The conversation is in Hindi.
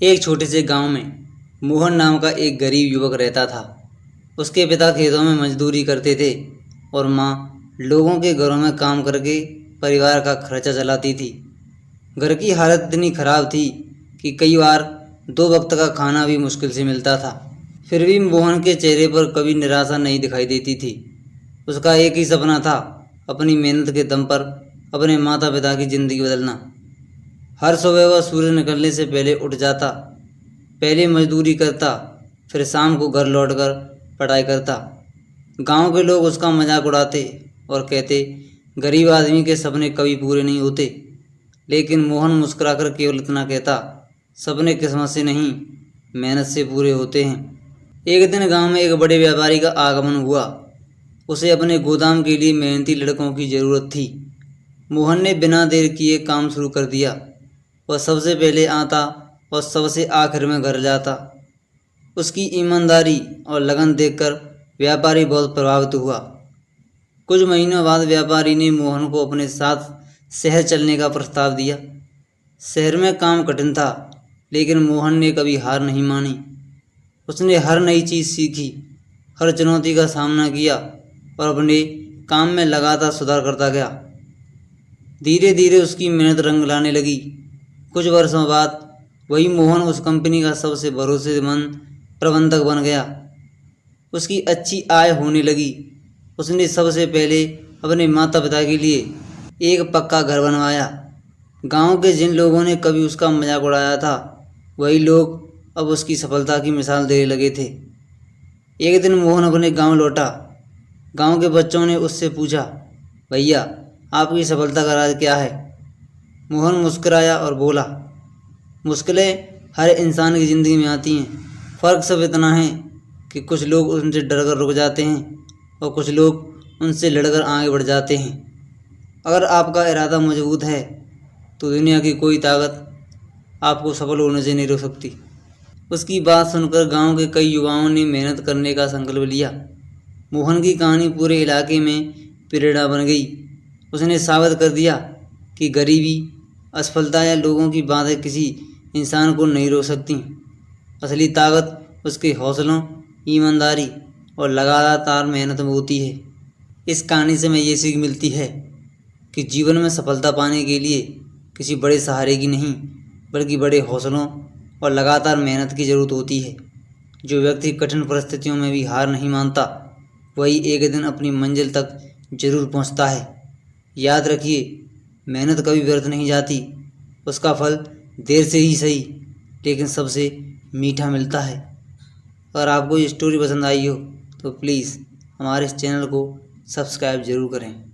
एक छोटे से गांव में मोहन नाम का एक गरीब युवक रहता था। उसके पिता खेतों में मजदूरी करते थे और माँ लोगों के घरों में काम करके परिवार का खर्चा चलाती थी। घर की हालत इतनी खराब थी कि कई बार 2 वक्त का खाना भी मुश्किल से मिलता था। फिर भी मोहन के चेहरे पर कभी निराशा नहीं दिखाई देती थी। उसका एक ही सपना था, अपनी मेहनत के दम पर अपने माता पिता की ज़िंदगी बदलना। हर सुबह वह सूरज निकलने से पहले उठ जाता, पहले मजदूरी करता, फिर शाम को घर लौटकर पढ़ाई करता। गांव के लोग उसका मजाक उड़ाते और कहते, गरीब आदमी के सपने कभी पूरे नहीं होते। लेकिन मोहन मुस्कुराकर केवल इतना कहता, सपने किस्मत से नहीं, मेहनत से पूरे होते हैं। एक दिन गांव में एक बड़े व्यापारी का आगमन हुआ। उसे अपने गोदाम के लिए मेहनती लड़कों की ज़रूरत थी। मोहन ने बिना देर किए काम शुरू कर दिया। वह सबसे पहले आता और सबसे आखिर में घर जाता। उसकी ईमानदारी और लगन देखकर व्यापारी बहुत प्रभावित हुआ। कुछ महीनों बाद व्यापारी ने मोहन को अपने साथ शहर चलने का प्रस्ताव दिया। शहर में काम कठिन था, लेकिन मोहन ने कभी हार नहीं मानी। उसने हर नई चीज़ सीखी, हर चुनौती का सामना किया और अपने काम में लगातार सुधार करता गया। धीरे धीरे उसकी मेहनत रंग लाने लगी। कुछ वर्षों बाद वही मोहन उस कंपनी का सबसे भरोसेमंद प्रबंधक बन गया। उसकी अच्छी आय होने लगी। उसने सबसे पहले अपने माता पिता के लिए एक पक्का घर बनवाया। गांव के जिन लोगों ने कभी उसका मजाक उड़ाया था, वही लोग अब उसकी सफलता की मिसाल देने लगे थे। एक दिन मोहन अपने गांव लौटा। गांव के बच्चों ने उससे पूछा, भैया आपकी सफलता का राज क्या है? मोहन मुस्कुराया और बोला, मुश्किलें हर इंसान की ज़िंदगी में आती हैं। फ़र्क सब इतना है कि कुछ लोग उनसे डरकर रुक जाते हैं और कुछ लोग उनसे लड़कर आगे बढ़ जाते हैं। अगर आपका इरादा मजबूत है तो दुनिया की कोई ताकत आपको सफल होने से नहीं रोक सकती। उसकी बात सुनकर गांव के कई युवाओं ने मेहनत करने का संकल्प लिया। मोहन की कहानी पूरे इलाके में प्रेरणा बन गई। उसने साबित कर दिया कि गरीबी, असफलता या लोगों की बातें किसी इंसान को नहीं रोक सकती। असली ताकत उसके हौसलों, ईमानदारी और लगातार मेहनत में होती है। इस कहानी से हमें ये सीख मिलती है कि जीवन में सफलता पाने के लिए किसी बड़े सहारे की नहीं, बल्कि बड़े हौसलों और लगातार मेहनत की ज़रूरत होती है। जो व्यक्ति कठिन परिस्थितियों में भी हार नहीं मानता, वही एक दिन अपनी मंजिल तक जरूर पहुंचता है। याद रखिए, मेहनत कभी व्यर्थ नहीं जाती। उसका फल देर से ही सही, लेकिन सबसे मीठा मिलता है। अगर आपको ये स्टोरी पसंद आई हो तो प्लीज़ हमारे इस चैनल को सब्सक्राइब ज़रूर करें।